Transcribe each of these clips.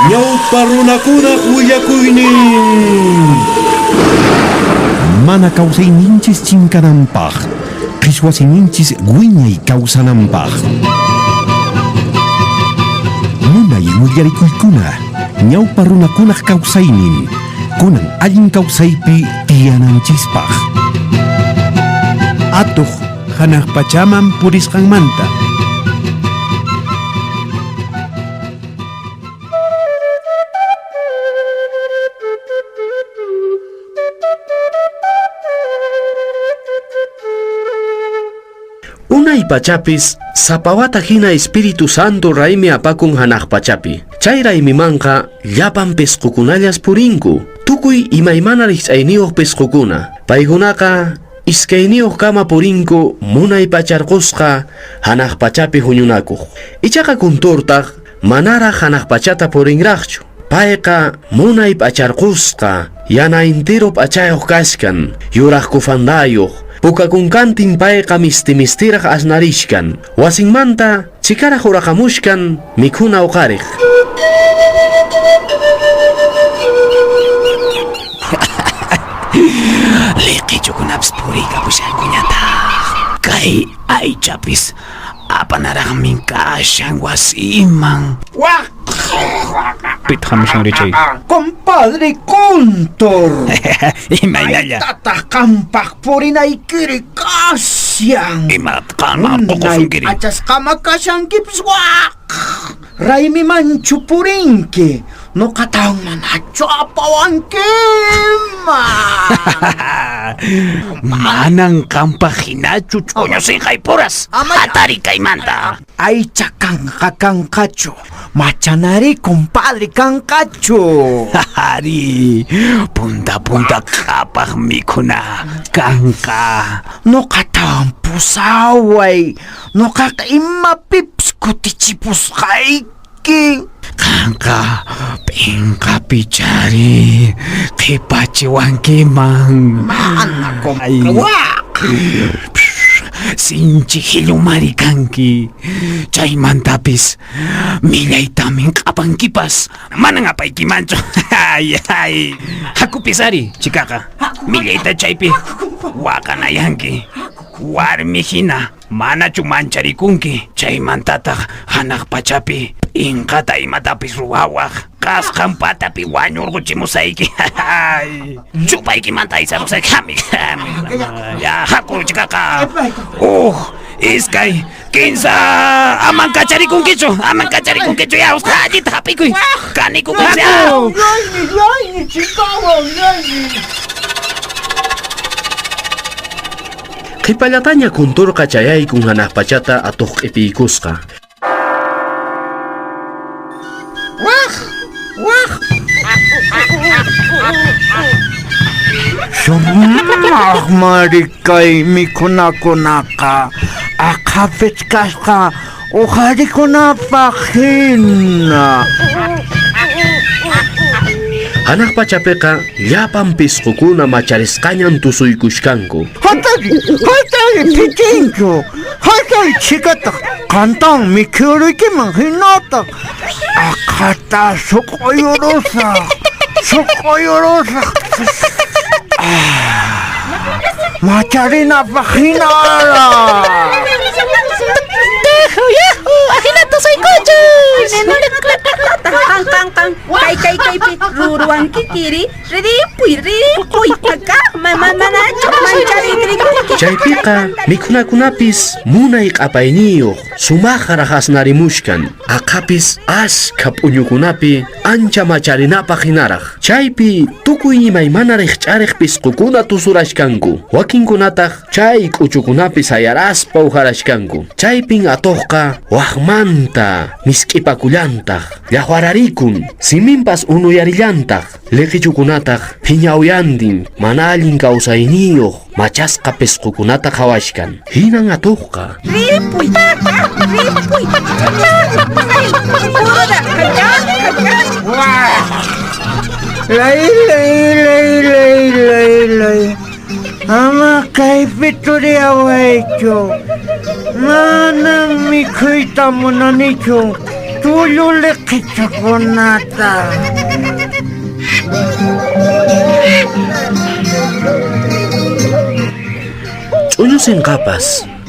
ñawpa runakunaq willakuynin Mana kawsayninchis chinkananpaq, qhichwasiyninchis wiñay kawsananpaq. Munay willarikuykuna, ñawpa runakunaq kawsaynin, kunan allin kawsaypi tiyananchispaq. Atuq hanaq pachaman purisqanmanta. Unay pachapis sapawata hina Espiritu Santo raymi apakun hanaq pachapi. Chay raymimanqa llapan pisqukunallas purinku. Tukuy imaymana riqs'ayniyuq pisqukuna. Paykunaqa iskayniyuq kama purinku munay pacharqusqa hanaq pachapi huñunakuq. Ichaqa kunturtaq manara hanaq pachata purinraqchu. Payqa munay pacharqusqa yana entero pachayuq kashkan, yuraq kufandayuq. Pukakunkantin payqa misti-mistiraq asnarishkan. Wasinmanta chikaraq uraqamushkan mikhuna uqariq. Liqichukunapis purikapushankuñata. Kay aychapis apanaraqmi kashan wasiman. Pitqamushan richay. Compadre Kuntur. Imaynalla. Tataqampaq purinaykiri kasyan. Imatqama ququsunkiri. Achasqama kashankipis waq. Raymi manchu purinki. Nuqatawn manachu apawankima. Manang qampaq hinachu ch'uñusinqay puras. Hatari kaymanta. Aycha kanqa kanqachu. Machanari compadre kanqachu. Hari punta qapaq mikhuna kanqa. Nuqatawan pusaway. Nuqaqa imapips kutichipusqayki. Kanqa pinqa pichari qhipachiwankiman. Mana compawaq. Sinchi hilumari kanki. Chaymantapis millaytamin q'apankipas manan apaykimanchu. Ay. Hakupisari chikaqa. Millayta chaypi waqanayanki. Warmi hina manachu mancharikunki. Chaymantataq hanaq pachapi inqata imatapis ruwawaq kasqan patapi wañurquchimusayki. Chupaykimanta aysarusayki. Ya hakuru chikaqa. Iskay kinsa aman kacharikunkichu ya usqallita hapikuy kanikukunkichu ya. Yayni chikawan yayni. Qhipallataña kunturqa chayaykun hanaq pachata atuq q'ipiykusqa. Shumaq marikay mikhunakunaqa aqhapis kasqa uqharikunapaq hina. Hanaq pachapiqa llapan pisqukuna macharisqañan tusuykushkanku. Hatari pitinku. Hatari chikataq qantan mikhuruykiman hinataq aqhata suquyurusaq. Macharinapaq hinara. Ahinato soy cochos. Kang. Kay ruruan kikiri. Ridipuy. Acá, manacho mancharitri. Chaypiqa mikhunakunapis munay q'apayniyuq sumaqraq asnarimushkan. Aqhapis ashka p'uñukunapi ancha macharinapaq hinaraq. Chaypi tukuy imaymana riqch'ariq pisqukuna tusurashkanku. Wakinkunataq chay k'uchukunapi sayaraspa uharashkanku. Chaypin atuqqa waqmanta misk'ipakullantaq llaqwararikun siminpas unuyarillantaq. Liqichukunataq phiñawyantin mana allin kawsayniyuq machasqa pisqukunata qhawashkan. Hinan atuqqa Ripuy. Lay. Ama kaypi turiyawaychu. Manam mikhuyta munanichu. Tulule kichukunata. Ch'uñusinqapas,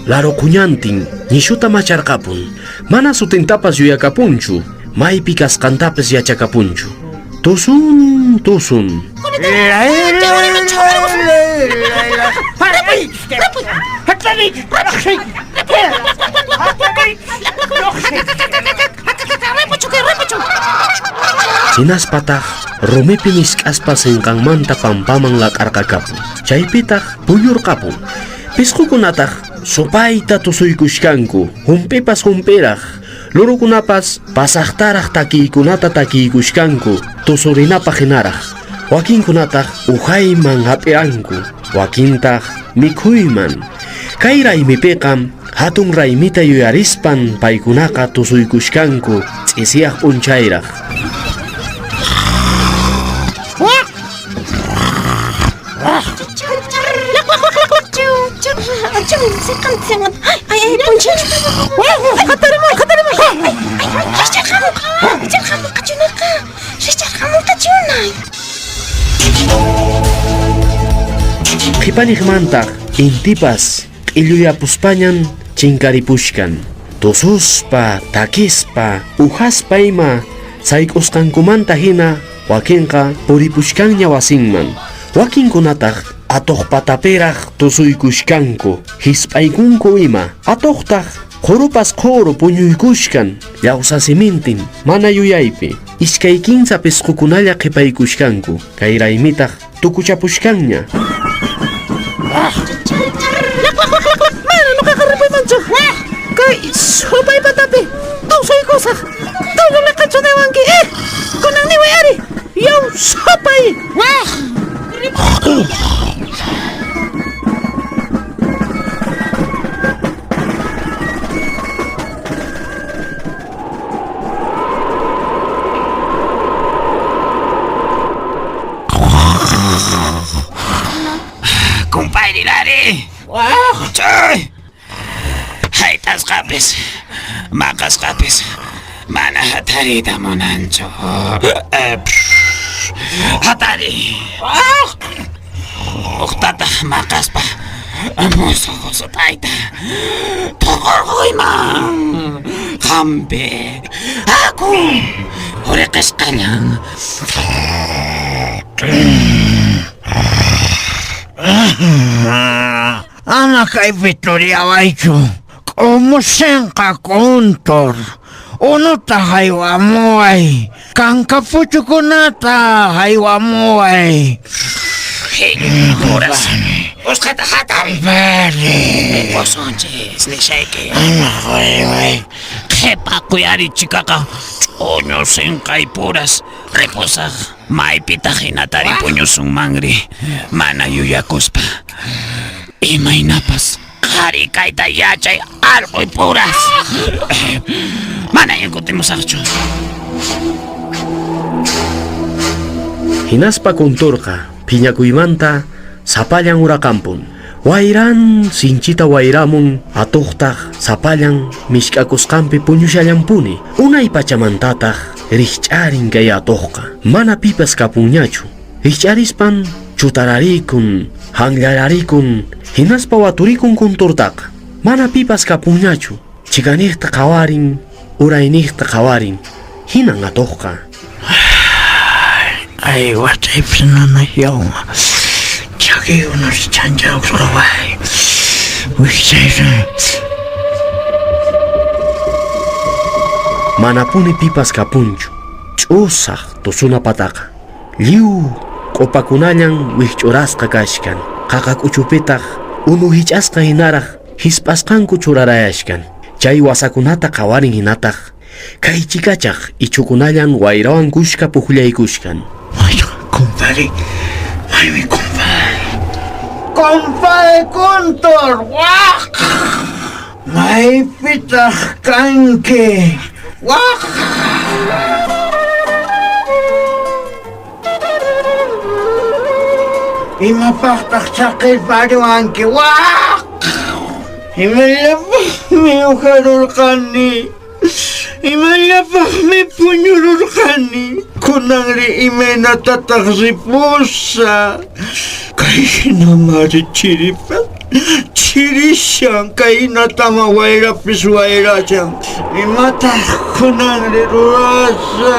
larukuñantin, nishuta macharqapun. Mana sutintapas yuyakapunchu, maypi kasqantapas yachakapunchu. Tusun. Chinaspataq rumipi nisq'aspa sinqanmanta pampaman laq'arqakapun. Chaypitaq puyurqapun. Pisqukunataq supayta tusuykushkanku, humpipas humpiraq. Lurukunapas pasaqtaraq takiykunata takiykushkanku, tusurinapaq hinaraq. Wakinkunataq uhayman hap'iranku, wakintaq mikhuyman. Kay raymipiqam hatun raymita yuyarispan paykunaqa tusuykushkanku ts'isiyaq p'unchayraq. Ay, punchit. Hatarimon. Richarqamun kachunarqa. Richarqamun kachunay. Qhipaniymantaj intipas q'illuyapuspañan chinkaripushkan. Tususpa, takispa, uhaspa ima sayk'usqankumanta hina wakinqa puripushkanña wasinman. Wakinkunataq atuqpatapiraq tusuykushkanku, hisp'aykunku ima. Atuqtaq qurupas quru puñuykushkan, llawsasimintin, mana yuyaypi. Iskay kinsa pisqukunalla qhipaykushkanku, kay raymitaq tukuchapushkanña. Mana nuqaqa ripaymanchu. Kay supay patapi tusuykusaq. Tulule qachunaywanki. Kunan niway ari. Yaw supay. Compadre Lari. Choy. Haytas kapis. Makas kapis. Mana hatarita monancho. Hatari. Uktata makaspa. Amuso sopaita. Tokorgoima. Kambe. Aku. Orekas kanyang. Ana kay Victoria Waichu. Kumusenka kuntor. Unuta haywamuay. Kankapuchukunata haywamuay. Horas. Uskata hatari. Vale. Posonches ni shake. Ay. Kepa kuyari chikaka. Choño senkay puras. Reposag. Maipita hinatari puñosung mangri. Mana yuyakuspa. Imaynapas. Kari kaita yachay algo puras. Mana yunkutimos archo. Hinaspa kunturqa phiñakuymanta sapallan urakampun. Wayran sinchita wayramun atuqtaq sapallan mishk'akusqanpi puñushallampuni. Unay pachamantataq rikch'arin kay atuqqa. Mana pipas kapunñachu. Rikch'arispan chutararikun, hanllararikun, hinaspa waturikun kunturtaqa. Mana pipas kapunñachu. Chikaniyta qawarin, urayniyta qawarin. Hinan atuqqa. Ay, watay pinanayaw. Chaki unos chanchaw suraway. Wikchayra. Manapuni pipas kapunchu. Ch'usaq tusuna pataqa. Liw q'upakunallan wikch'urasqa kashkan. Qaqak uchupitaq unu hich'asqa hinaraq hisp'asqanku churarayashkan. Chay wasakunata qawarin hinataq kay chikachaq ichukunallan wayrawan kushka puqllaykushkan. Ay, compadre. Ay, mi compadre. Compadre Kuntor. Wak. May pitah kanke. Wak. Imapaktak sakit padiwanki. Wak. Imalabas mi ukarul kani. Imayapaqmi puñururqani. Kunanri imay natataqsipusa. Kayhinamari chiripa. Chirishan kaynatama wayrapis wayrachan. Imataq kunanri rurasa.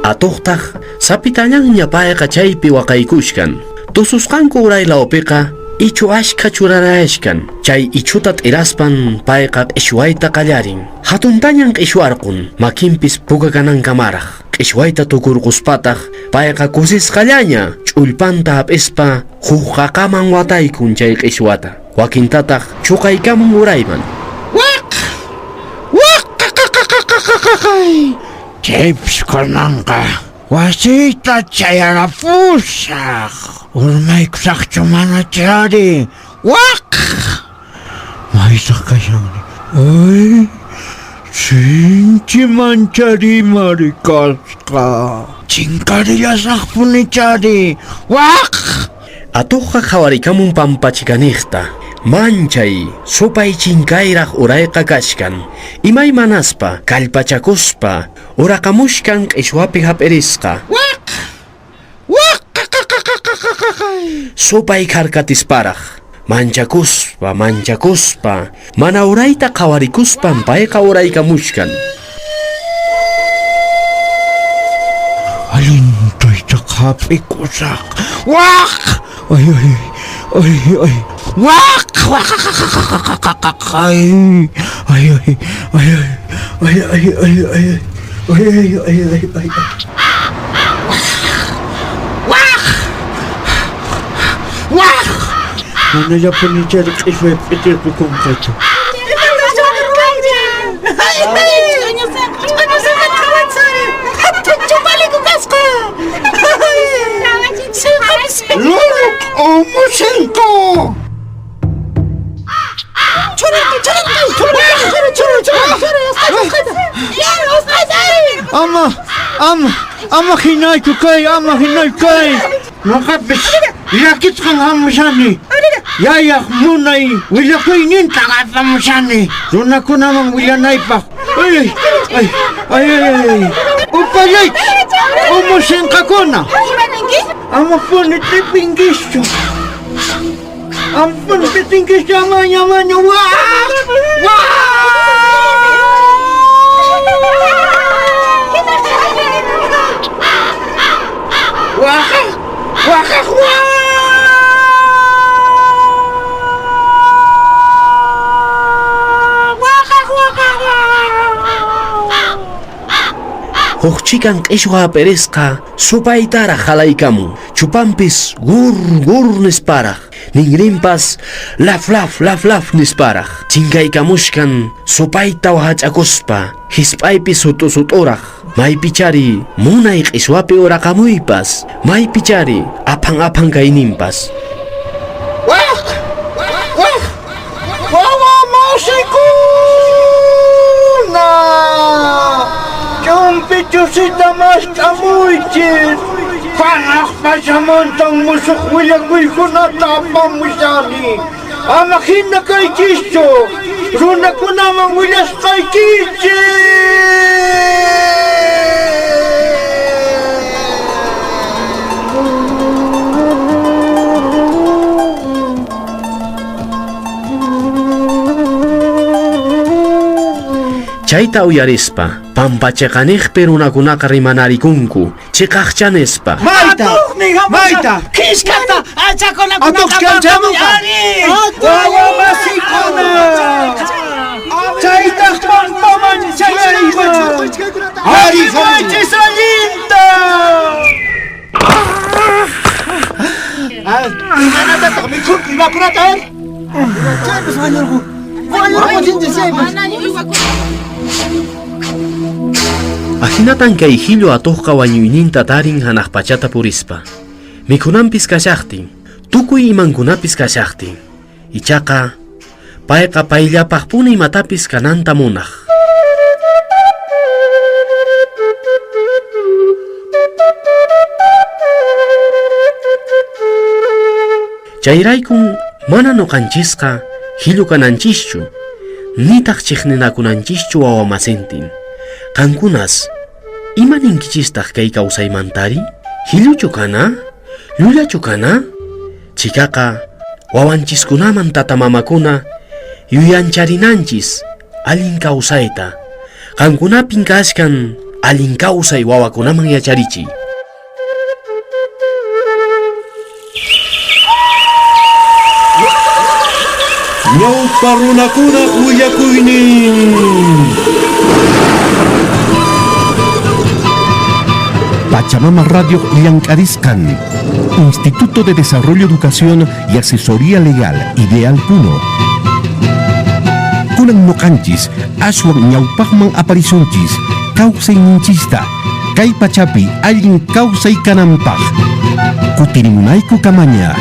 Atuqtaq sapitañan ñapayqa chaypi waqaykushkan. Tususqanku uraylapiqa ichu ashka churarayashkan. Chay ichuta t'iraspan payqa q'ishwayta qallarin. Hatuntañan q'ishwarqun makinpis pukakanankamaraq. Q'ishwayta tukurquspataq payqa kusisqallaña ch'ullpanta hap'ispa huk qaqaman wataykun chay q'ishwata. Wakintataq chuqaykamun urayman. Chaypis kunanqa wasita chayarapusaq. Urmaykusaqchu mana chari. Maysaq kashanri. Ay, sinchi mancharimari kasqa. Chinkarillasaqpuni chari. Atuqqa qhawarikamun pampachikaniqta. Manchay, supay chinkayraq urayqa kashkan. Imay manaspa, kallpachakuspa, uraqamushkan q'ishwapi hap'irisqa. Supay karkatisparaq. Manchakuspa, mana urayta qhawarikuspan payqa uraykamushkan. Alintuyta qhap'ikusaq. Mana yapani chari q'ishway p'itirpi kumqachu. Luluk umusinko! Ama hinayku kay, ama hinay kay. Makapis, yakit kang hamusani. Yayak munay, wilakuynin tangapamusani. Runa ko namang wilanay pa. Ay. Upalit! Umusin ka ko na. Ama punit ni Pingisyo. Ampun pitingkis yaman-yaman. Hukchikan q'ishwa hap'irisqa supaytara halaykamun. Chupanpis gur nisparaq. Ningrinpas laf nisparaq. Chinkaykamushkan supayta wahach'akuspa. Hisp'aypis sut'uraq. Maypichari munay q'ishwapi uraqamuypas. Maypichari aphan kayninpas. Chumpitucita mas amuychis. Panaq pasamontang musuk wilakuykunata apamusani. Ama hina kaychischu. Runa ko namang Chayta uyarispa, pampachiqaniqpi runakunaqa rimanarikunku, chiqaqchanispa. Mayta! Kiskata! Atuqchachamuqa! Wawamasykuna! Chaytaq pampaman chayayman! Arimaychis allinta! Imanataq mikhunki imakunata? Chaypis wañurqun! Wañurqunchis chaypis! Ahinatan kay hillu atuqqa wañuyninta tarin hanaq pachata purispa. Mikhunanpis kashaqtin, tukuy imankunapis kashaqtin. Ichaqa, payqa payllapaqpuna imatapis kananta munaq. Chayraykun mana nuqanchisqa hillukananchikchu, nitaq chiqninakunanchikchu wawamasintin. Qankunas, imaninkichistaq kay kawsaymantari? Hilluchu kana? Llullachu kana? Chikaqa, wawanchiskunaman tatamamakuna yuyancharinanchis allin kawsayta. Qankunapin kashkan allin kawsay wawakunaman yacharichiy. Ñawpa runakuna willakuynin. Pachamama Radio Llancariscan, Instituto de Desarrollo, Educación y Asesoría Legal, Ideal Puno. Kunan nokanchis, aswan ñawpaqman aparisunchis, kawsay ninchista, kay pachapi allin kawsay kananpaq. Kutirimunayku kamaña.